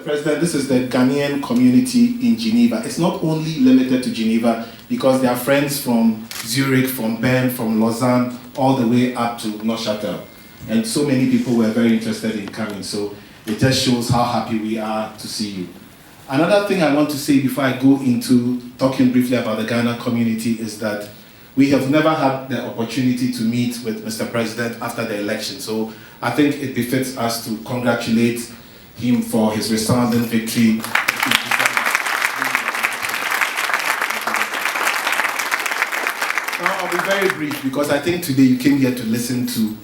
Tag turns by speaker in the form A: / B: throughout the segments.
A: Mr. President, this is the Ghanaian community in Geneva. It's not only limited to Geneva because there are friends from Zurich, from Bern, from Lausanne, all the way up to Neuchâtel. And so many people were very interested in coming. So it just shows how happy we are to see you. Another thing I want to say before I go into talking briefly about the Ghana community is that we have never had the opportunity to meet with Mr. President after the election. So I think it befits us to congratulate him for his resounding victory. Now I'll be very brief because I think today you came here to listen to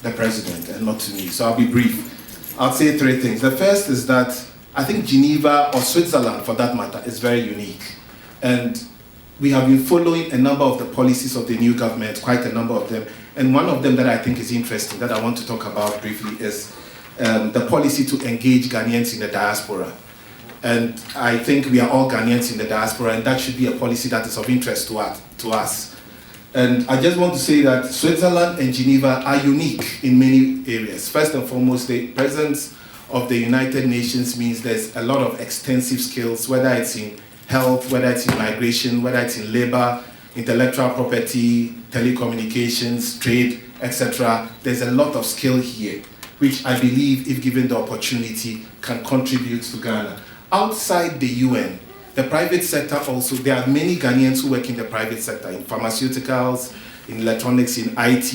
A: the President and not to me. So I'll be brief. I'll say three things. The first is that I think Geneva, or Switzerland for that matter, is very unique. And we have been following a number of the policies of the new government, quite a number of them. And one of them that I think is interesting, that I want to talk about briefly, is the policy to engage Ghanaians in the diaspora. And I think we are all Ghanaians in the diaspora, and that should be a policy that is of interest to us. And I just want to say that Switzerland and Geneva are unique in many areas. First and foremost, the presence of the United Nations means there's a lot of extensive skills, whether it's in health, whether it's in migration, whether it's in labor, intellectual property, telecommunications, trade, etc. There's a lot of skill here, which I believe, if given the opportunity, can contribute to Ghana. Outside the UN, the private sector also, there are many Ghanaians who work in the private sector, in pharmaceuticals, in electronics, in IT,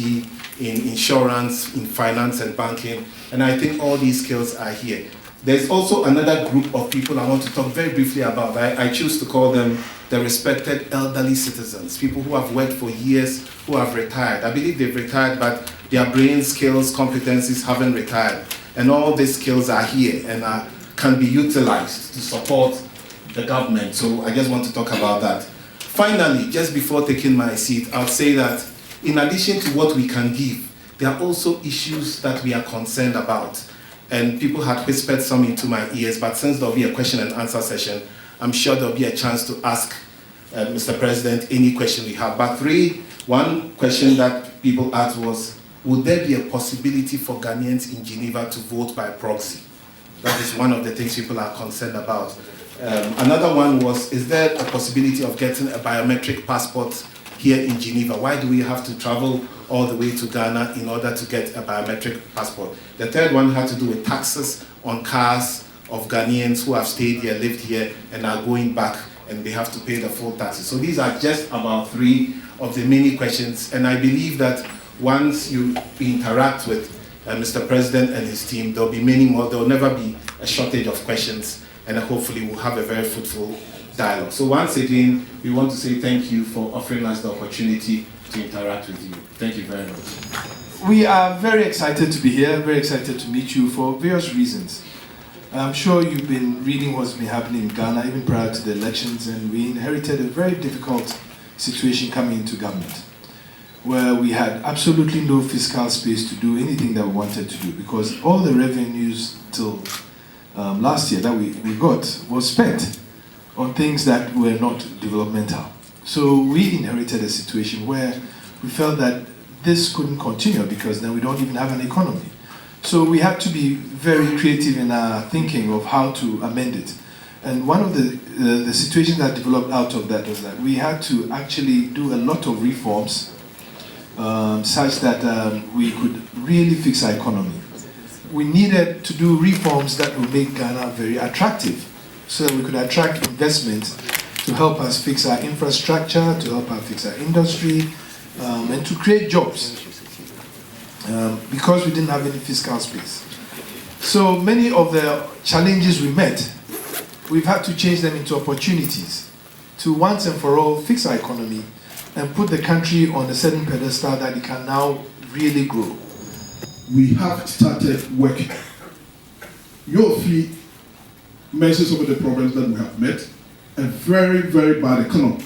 A: in insurance, in finance and banking, and I think all these skills are here. There's also another group of people I want to talk very briefly about. I choose to call them the respected elderly citizens, people who have worked for years, who have retired. I believe they've retired, but their brain skills, competencies haven't retired. And all these skills are here and can be utilized to support the government. So I just want to talk about that. Finally, just before taking my seat, I'll say that in addition to what we can give, there are also issues that we are concerned about. And people had whispered some into my ears, but since there'll be a question and answer session, I'm sure there'll be a chance to ask Mr. President any question we have. But one question that people asked was, would there be a possibility for Ghanaians in Geneva to vote by proxy? That is one of the things people are concerned about. Another one was, is there a possibility of getting a biometric passport here in Geneva? Why do we have to travel all the way to Ghana in order to get a biometric passport? The third one had to do with taxes on cars of Ghanaians who have stayed here, lived here, and are going back, and they have to pay the full taxes. So these are just about three of the many questions, and I believe that once you interact with Mr. President and his team, there'll be many more. There'll never be a shortage of questions, and hopefully we'll have a very fruitful dialogue. So once again, we want to say thank you for offering us the opportunity to interact with you. Thank you very much.
B: We are very excited to be here, very excited to meet you for various reasons. I'm sure you've been reading what's been happening in Ghana even prior to the elections, and we inherited a very difficult situation coming into government, where we had absolutely no fiscal space to do anything that we wanted to do, because all the revenues till last year that we got was spent on things that were not developmental. So we inherited a situation where we felt that this couldn't continue because then we don't even have an economy. So we had to be very creative in our thinking of how to amend it. And one of the situations that developed out of that was that we had to actually do a lot of reforms such that we could really fix our economy. We needed to do reforms that would make Ghana very attractive, so that we could attract investment to help us fix our infrastructure, to help us fix our industry, and to create jobs, because we didn't have any fiscal space. So many of the challenges we met, we've had to change them into opportunities to once and for all fix our economy and put the country on a certain pedestal that it can now really grow.
C: We have started working. Your fleet mentions some of the problems that we have met. A very, very bad economy.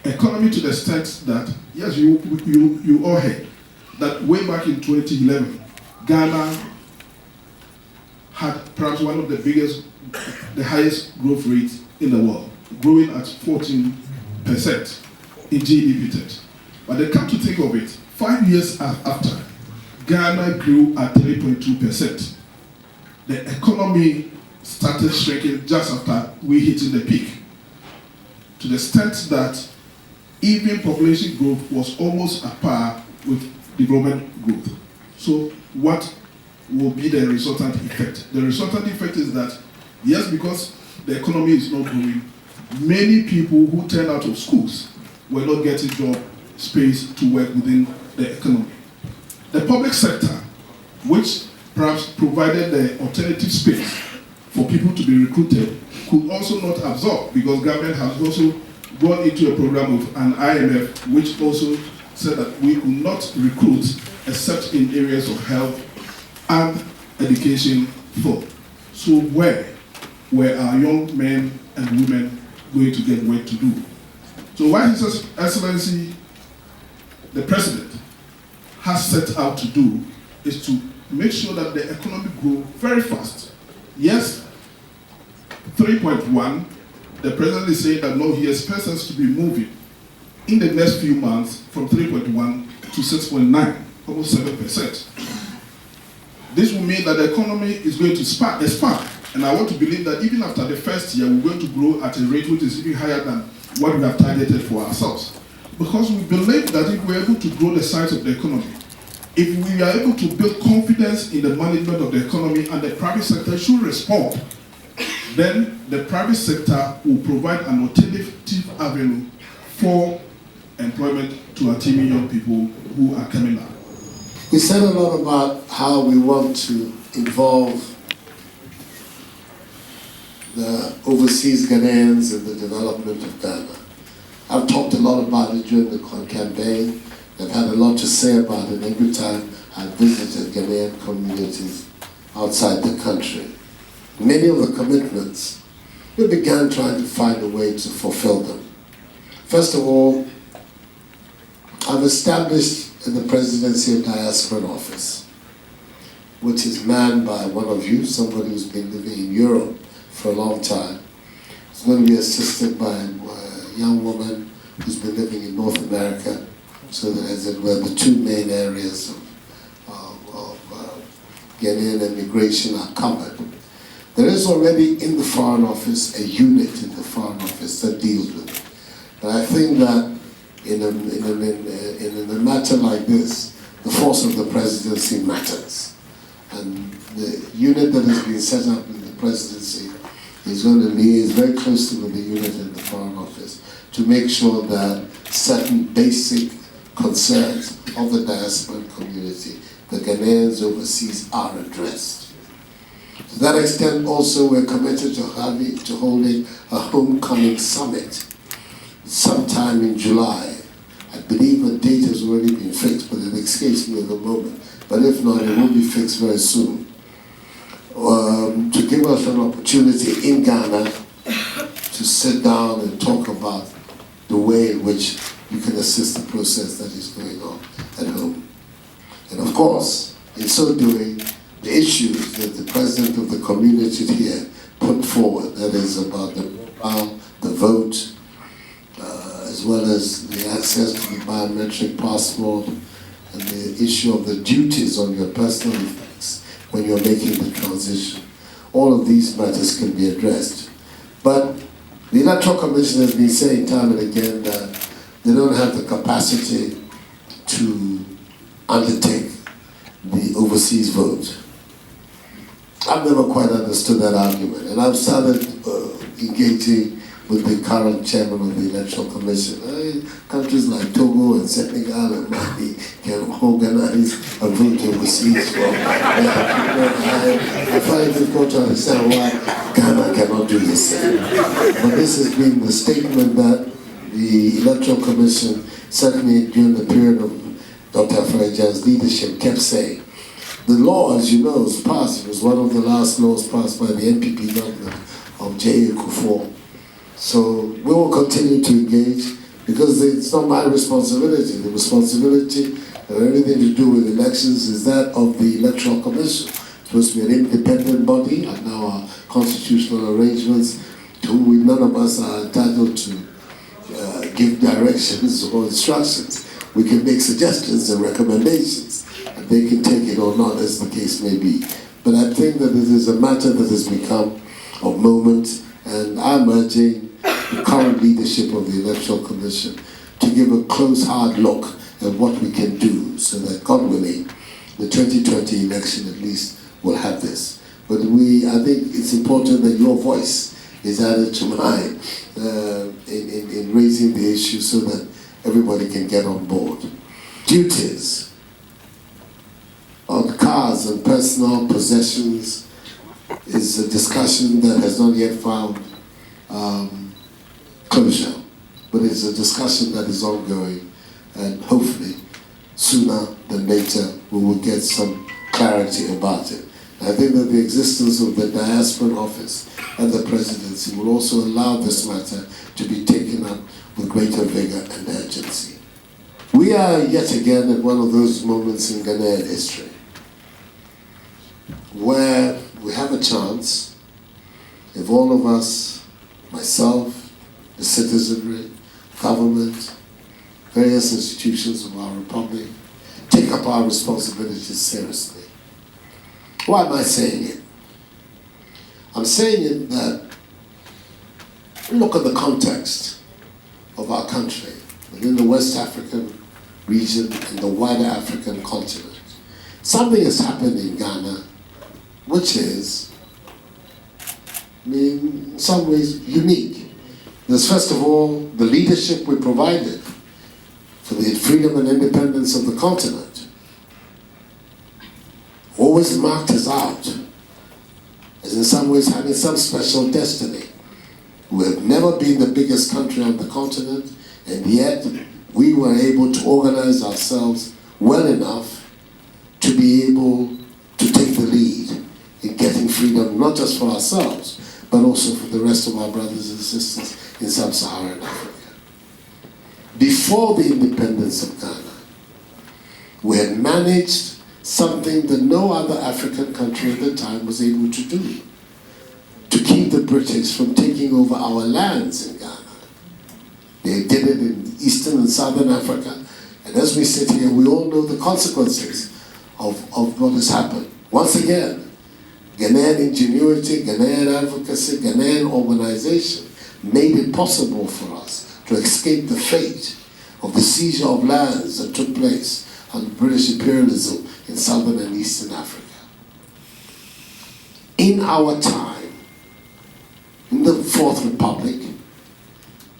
C: Economy to the extent that, yes, you all heard that way back in 2011, Ghana had perhaps one of the highest growth rates in the world, growing at 14% in GDP terms. But they come to think of it, 5 years after, Ghana grew at 3.2%. The economy started shrinking just after we hitting the peak, to the extent that even population growth was almost at par with development growth. So what will be the resultant effect? The resultant effect is that, yes, because the economy is not growing, many people who turned out of schools were not getting job space to work within the economy. The public sector, which perhaps provided the alternative space for people to be recruited, could also not absorb, because government has also gone into a program of an IMF, which also said that we could not recruit except in areas of health and education for. So where were our young men and women going to get work to do? So what His Excellency, the President, has set out to do is to make sure that the economy grows very fast. Yes, 3.1, the President is saying that no, he expects us to be moving in the next few months from 3.1 to 6.9, almost 7%. This will mean that the economy is going to expand. And I want to believe that even after the first year, we're going to grow at a rate which is even higher than what we have targeted for ourselves. Because we believe that if we're able to grow the size of the economy, if we are able to build confidence in the management of the economy and the private sector should respond, then the private sector will provide an alternative avenue for employment to our teeming young people who are coming up.
D: We said a lot about how we want to involve the overseas Ghanaians in the development of Ghana. I've talked a lot about it during the campaign. I've had a lot to say about it every time I've visited Ghanaian communities outside the country. Many of the commitments, we began trying to find a way to fulfill them. First of all, I've established in the Presidency a Diaspora office, which is manned by one of you, somebody who's been living in Europe for a long time. It's going to be assisted by a young woman who's been living in North America, so that as it were, the two main areas of Ghanaian immigration are covered. There is already in the Foreign Office a unit in the Foreign Office that deals with it. But I think that in a matter like this, the force of the presidency matters. And the unit that has been set up in the presidency is going to liaise very closely with the unit in the Foreign Office to make sure that certain basic concerns of the diaspora community, the Ghanaians overseas, are addressed. To that extent, also, we're committed to holding a homecoming summit sometime in July. I believe a date has already been fixed, but it escapes me at the moment. But if not, it will be fixed very soon. To give us an opportunity in Ghana to sit down and talk about the way in which you can assist the process that is going on at home. And of course, in so doing, the issues that the president of the community here put forward, that is about the mobile, the vote, as well as the access to the biometric passport, and the issue of the duties on your personal effects when you're making the transition. All of these matters can be addressed. But the Electoral Commission has been saying time and again that they don't have the capacity to undertake the overseas vote. I've never quite understood that argument, and I've started engaging with the current chairman of the Electoral Commission. Countries like Togo and Senegal and Mali can organize a vote overseas. I find it difficult to understand why Ghana cannot do the same. But this has been the statement that the Electoral Commission, certainly during the period of Dr. Afaraja's leadership, kept saying. The law, as you know, was passed. It was one of the last laws passed by the NPP government of J. Akufo-Addo. So we will continue to engage because it's not my responsibility. The responsibility of everything to do with elections is that of the Electoral Commission. It's supposed to be an independent body, and now our constitutional arrangements, to whom none of us are entitled to give directions or instructions. We can make suggestions and recommendations, they can take it or not, as the case may be. But I think that it is a matter that has become of moment, and I'm urging the current leadership of the Electoral Commission to give a close, hard look at what we can do so that, God willing, the 2020 election at least will have this. But I think it's important that your voice is added to mine in raising the issue so that everybody can get on board. Duties on cars and personal possessions is a discussion that has not yet found closure, but it's a discussion that is ongoing, and hopefully sooner than later we will get some clarity about it. I think that the existence of the Diaspora office and the presidency will also allow this matter to be taken up with greater vigor and urgency. We are yet again at one of those moments in Ghanaian history where we have a chance, if all of us, myself, the citizenry, government, various institutions of our republic, take up our responsibilities seriously. Why am I saying it? I'm saying it that look at the context of our country within the West African region and the wider African continent. Something has happened in Ghana which is, in some ways, unique. There's first of all the leadership we provided for the freedom and independence of the continent. Always marked us out as in some ways having some special destiny. We have never been the biggest country on the continent, and yet we were able to organize ourselves well enough to be able to take the lead in getting freedom, not just for ourselves, but also for the rest of our brothers and sisters in sub-Saharan Africa. Before the independence of Ghana, we had managed something that no other African country at the time was able to do, to keep the British from taking over our lands in Ghana. They did it in Eastern and Southern Africa, and as we sit here, we all know the consequences of what has happened. Once again, Ghanaian ingenuity, Ghanaian advocacy, Ghanaian organization made it possible for us to escape the fate of the seizure of lands that took place under British imperialism in Southern and Eastern Africa. In our time, in the Fourth Republic,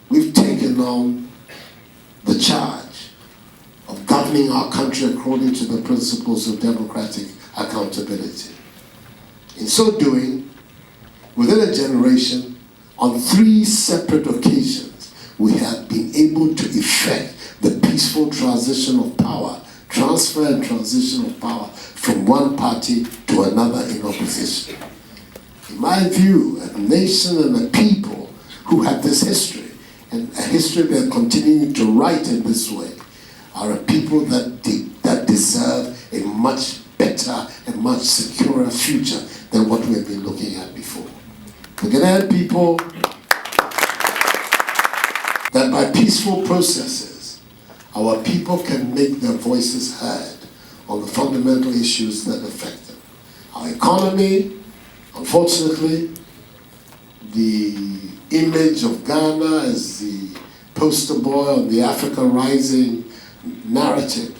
D: we've taken on the charge of governing our country according to the principles of democratic accountability. In so doing, within a generation, on 3 separate occasions, we have been able to effect the peaceful transition of power, transfer and transition of power from one party to another in opposition. In my view, a nation and a people who have this history, and a history they're continuing to write in this way, are a people that deserve a much better and much securer future than what we have been looking at before. The Ghanaian people, that by peaceful processes, our people can make their voices heard on the fundamental issues that affect them. Our economy, unfortunately, the image of Ghana as the poster boy on the Africa Rising narrative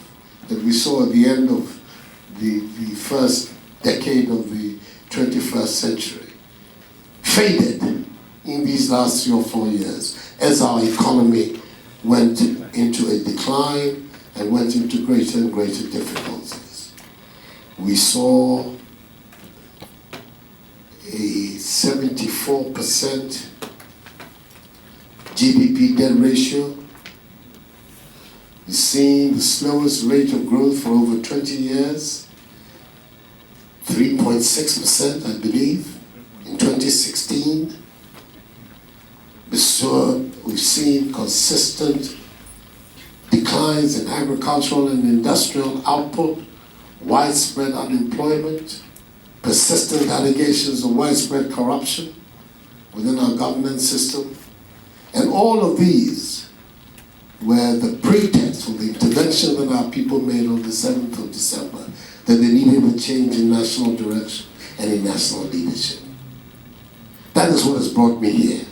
D: that we saw at the end of the first decade of the 21st century faded in these last 3 or 4 years as our economy went into a decline and went into greater and greater difficulties. We saw a 74% GDP debt ratio. We've seen the slowest rate of growth for over 20 years, 3.6%, I believe, in 2016. We've seen consistent declines in agricultural and industrial output, widespread unemployment, persistent allegations of widespread corruption within our governance system. And all of these were the pretext for the intervention that our people made on the 7th of December, that they needed a change in national direction and in national leadership. That is what has brought me here.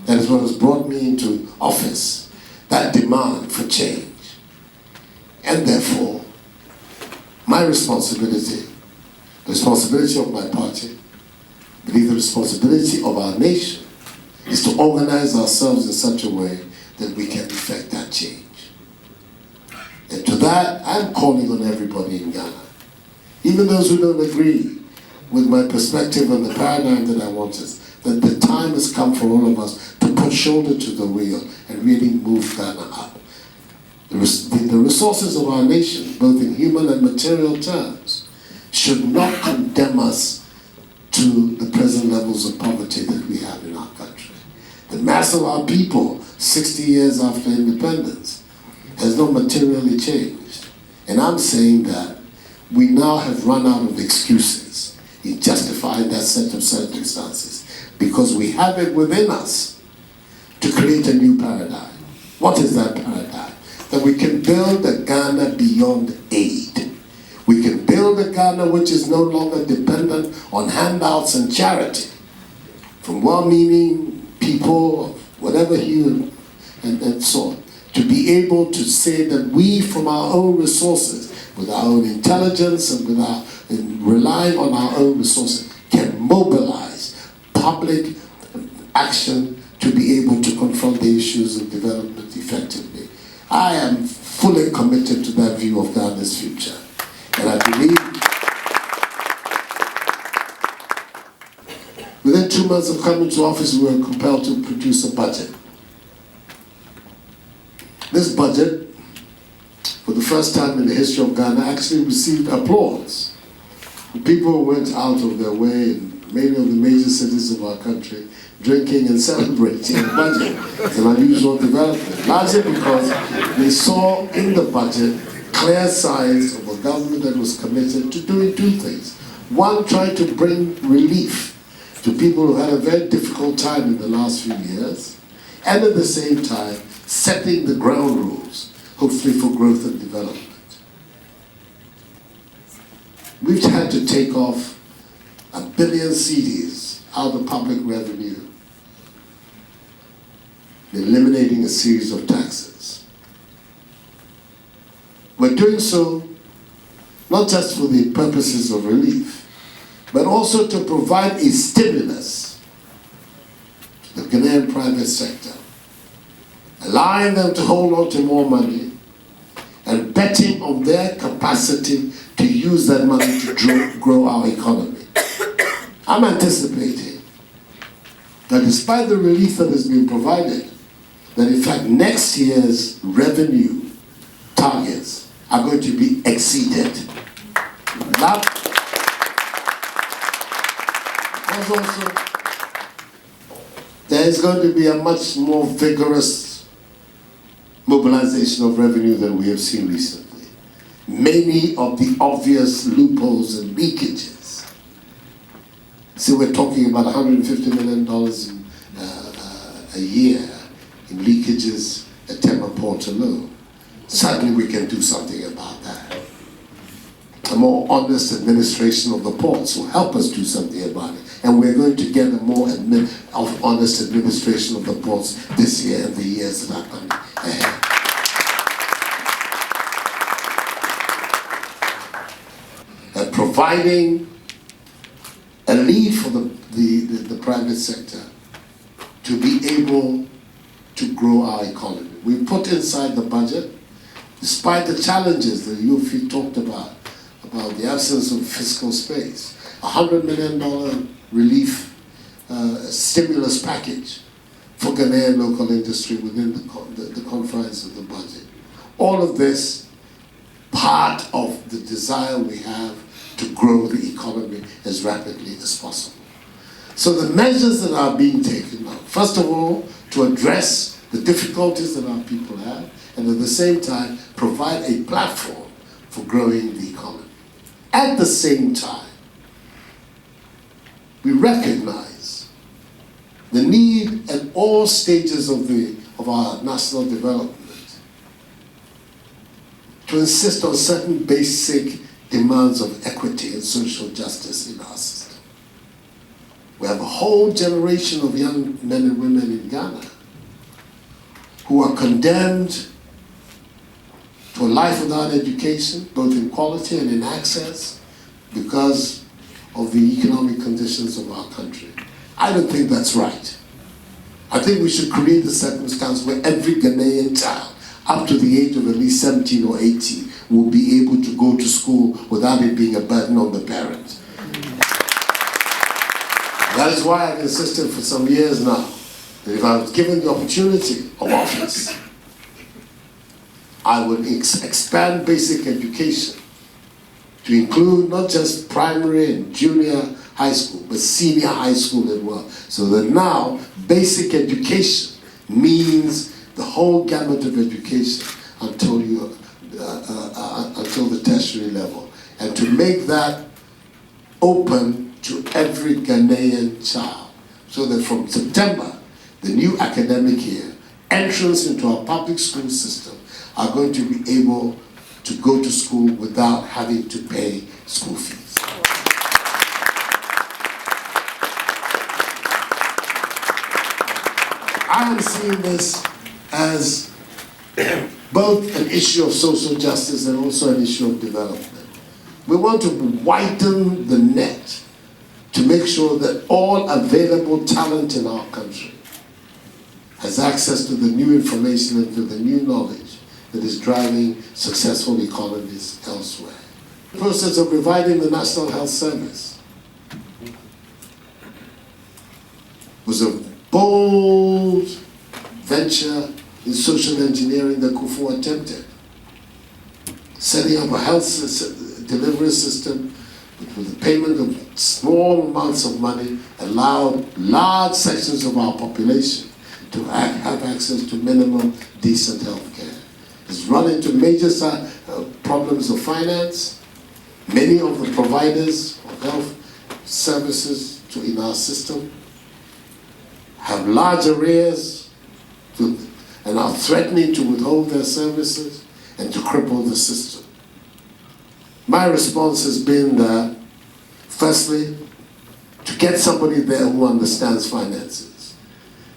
D: That is what has brought me into office. That demand for change. And therefore, my responsibility, the responsibility of my party, I believe the responsibility of our nation, is to organize ourselves in such a way that we can effect that change. And to that, I'm calling on everybody in Ghana, even those who don't agree with my perspective and the paradigm that I want us, that the time has come for all of us to put shoulder to the wheel and really move Ghana up. The resources of our nation, both in human and material terms, should not condemn us to the present levels of poverty that we have in our country. The mass of our people, 60 years after independence, has not materially changed. And I'm saying that we now have run out of excuses in justifying that set of circumstances, because we have it within us to create a new paradigm. What is that paradigm? That we can build a Ghana beyond aid. We can build a Ghana which is no longer dependent on handouts and charity from well-meaning people of whatever hue and sort, to be able to say that we, from our own resources, with our own intelligence and relying on our own resources, can mobilize public action to be able to confront the issues of development effectively. I am fully committed to that view of Ghana's future. And I believe within 2 months of coming to office, we were compelled to produce a budget. This budget, for the first time in the history of Ghana, actually received applause. People went out of their way in many of the major cities of our country, drinking and celebrating the budget. It's an unusual development, largely because they saw in the budget clear signs of a government that was committed to doing two things. One, trying to bring relief to people who had a very difficult time in the last few years, and at the same time, setting the ground rules, hopefully for growth and development. We've had to take off 1 billion cedis out of public revenue, eliminating a series of taxes. We're doing so not just for the purposes of relief, but also to provide a stimulus to the Ghanaian private sector, allowing them to hold on to more money and betting on their capacity to use that money to grow our economy. I'm anticipating that despite the relief that has been provided, that in fact next year's revenue targets are going to be exceeded. That was also, there is going to be a much more vigorous mobilization of revenue than we have seen recently. Many of the obvious loopholes and leakages. So we're talking about $150 million a year in leakages at Tema Port alone. Certainly we can do something about that. A more honest administration of the ports will help us do something about it. And we're going to get a more honest administration of the ports this year and the years that are coming ahead. And providing a lead for the private sector to be able to grow our economy. We put inside the budget, despite the challenges that you talked about the absence of fiscal space, $100 million relief stimulus package for Ghanaian local industry within the confines of the budget. All of this part of the desire we have to grow the economy as rapidly as possible. So the measures that are being taken now, first of all, to address the difficulties that our people have, and at the same time, provide a platform for growing the economy. At the same time, we recognize the need at all stages of our national development to insist on certain basic demands of equity and social justice in our system. We have a whole generation of young men and women in Ghana who are condemned to a life without education, both in quality and in access, because of the economic conditions of our country. I don't think that's right. I think we should create a circumstance where every Ghanaian child, up to the age of at least 17 or 18, will be able to go to school without it being a burden on the parents. That is why I've insisted for some years now that if I was given the opportunity of office, I would expand basic education to include not just primary and junior high school, but senior high school as well. So that now basic education means the whole gamut of education until the tertiary level, and to make that open to every Ghanaian child, so that from September, the new academic year, entrance into our public school system are going to be able to go to school without having to pay school fees. I am seeing this as both an issue of social justice and also an issue of development. We want to widen the net to make sure that all available talent in our country has access to the new information and to the new knowledge that is driving successful economies elsewhere. The process of reviving the National Health Service was a bold venture in social engineering that Akufo attempted. Setting up a health delivery system with the payment of small amounts of money allowed large sections of our population to have access to minimum decent health care. It's run into major problems of finance. Many of the providers of health services in our system have large arrears and are threatening to withhold their services and to cripple the system. My response has been that, firstly, to get somebody there who understands finances.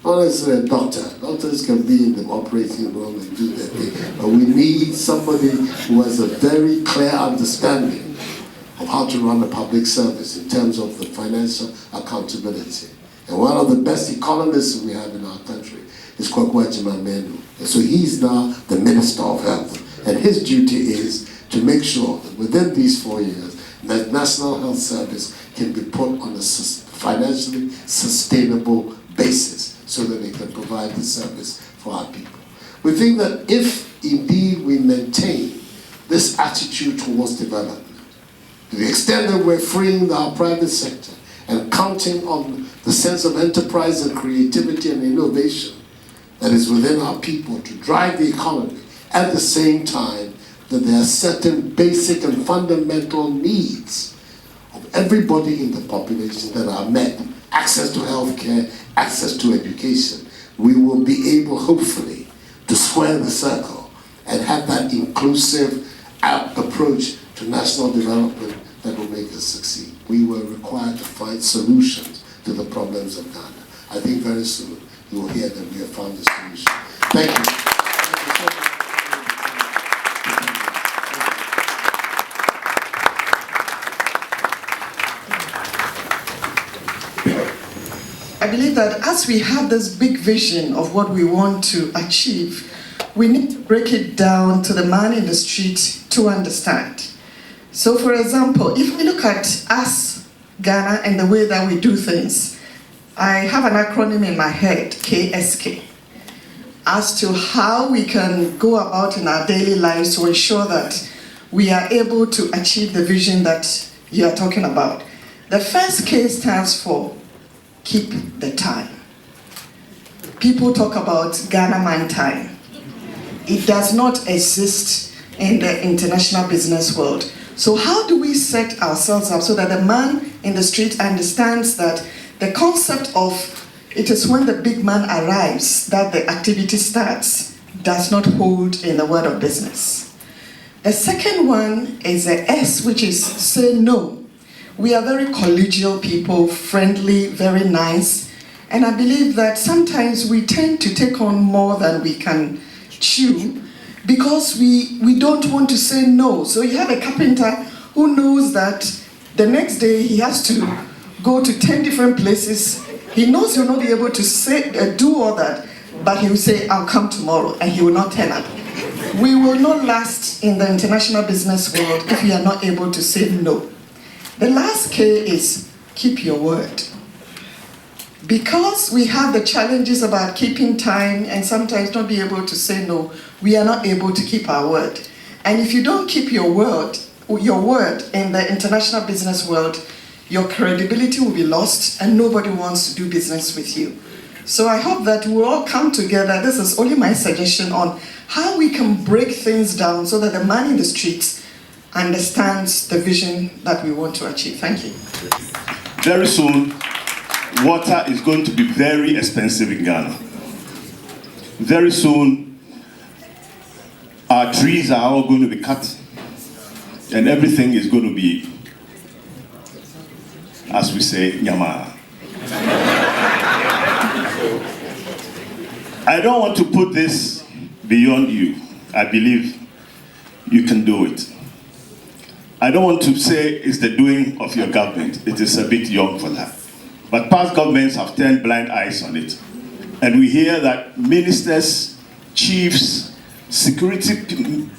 D: Not necessarily a doctor. Doctors can be in the operating room and do their thing, but we need somebody who has a very clear understanding of how to run a public service in terms of the financial accountability. And one of the best economists we have in our country is Kwaku Agyeman-Manu. And so he's now the Minister of Health. And his duty is to make sure that within these 4 years, that National Health Service can be put on a financially sustainable basis so that it can provide the service for our people. We think that if indeed we maintain this attitude towards development, to the extent that we're freeing our private sector and counting on the sense of enterprise and creativity and innovation that is within our people to drive the economy, at the same time that there are certain basic and fundamental needs of everybody in the population that are met, access to health care, access to education, we will be able, hopefully, to square the circle and have that inclusive approach to national development that will make us succeed. We were required to find solutions to the problems of Ghana. I think very soon you will hear that we have found a solution. Thank you. Thank you so much.
E: I believe that as we have this big vision of what we want to achieve, we need to break it down to the man in the street to understand. So for example, if we look at us, Ghana, and the way that we do things, I have an acronym in my head, KSK, as to how we can go about in our daily lives to ensure that we are able to achieve the vision that you are talking about. The first K stands for keep the time. People talk about Ghana man time. It does not exist in the international business world. So how do we set ourselves up so that the man in the street understands that the concept of it is when the big man arrives that the activity starts does not hold in the world of business? The second one is the S, which is say no. We are very collegial people, friendly, very nice. And I believe that sometimes we tend to take on more than we can chew because we don't want to say no. So you have a carpenter who knows that the next day he has to go to 10 different places. He knows he'll not be able to say, do all that, but he will say, I'll come tomorrow, and he will not turn up. We will not last in the international business world if we are not able to say no. The last K is keep your word. Because we have the challenges about keeping time and sometimes not be able to say no, we are not able to keep our word. And if you don't keep your word in the international business world, your credibility will be lost and nobody wants to do business with you. So I hope that we'll all come together. This is only my suggestion on how we can break things down so that the man in the streets understands the vision that we want to achieve. Thank you.
F: Very soon, water is going to be very expensive in Ghana. Very soon, our trees are all going to be cut, and everything is going to be, as we say, nyama. I don't want to put this beyond you. I believe you can do it. I don't want to say it's the doing of your government. It is a bit young for that. But past governments have turned blind eyes on it. And we hear that ministers, chiefs, security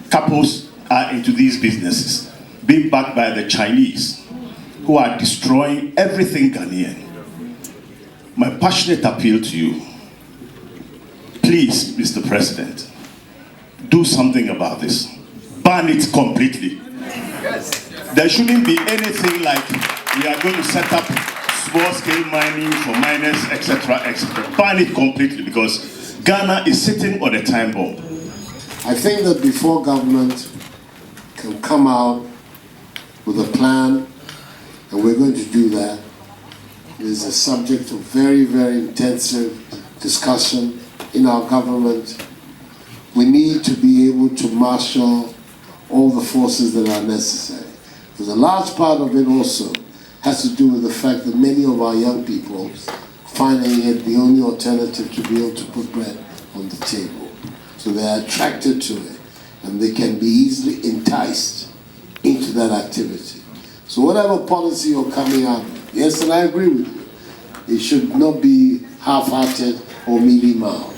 F: couples are into these businesses, being backed by the Chinese, who are destroying everything Ghanaian. My passionate appeal to you, please, Mr. President, do something about this. Ban it completely. There shouldn't be anything like we are going to set up small-scale mining for miners, etc., etc. Ban it completely because Ghana is sitting on a time bomb.
D: I think that before government can come out with a plan, and we're going to do that, it is a subject of very, very intensive discussion in our government. We need to be able to marshal all the forces that are necessary. Because a large part of it also has to do with the fact that many of our young people finding it the only alternative to be able to put bread on the table. So they are attracted to it, and they can be easily enticed into that activity. So whatever policy you're coming out with, yes, and I agree with you, it should not be half-hearted or mealy-mouthed.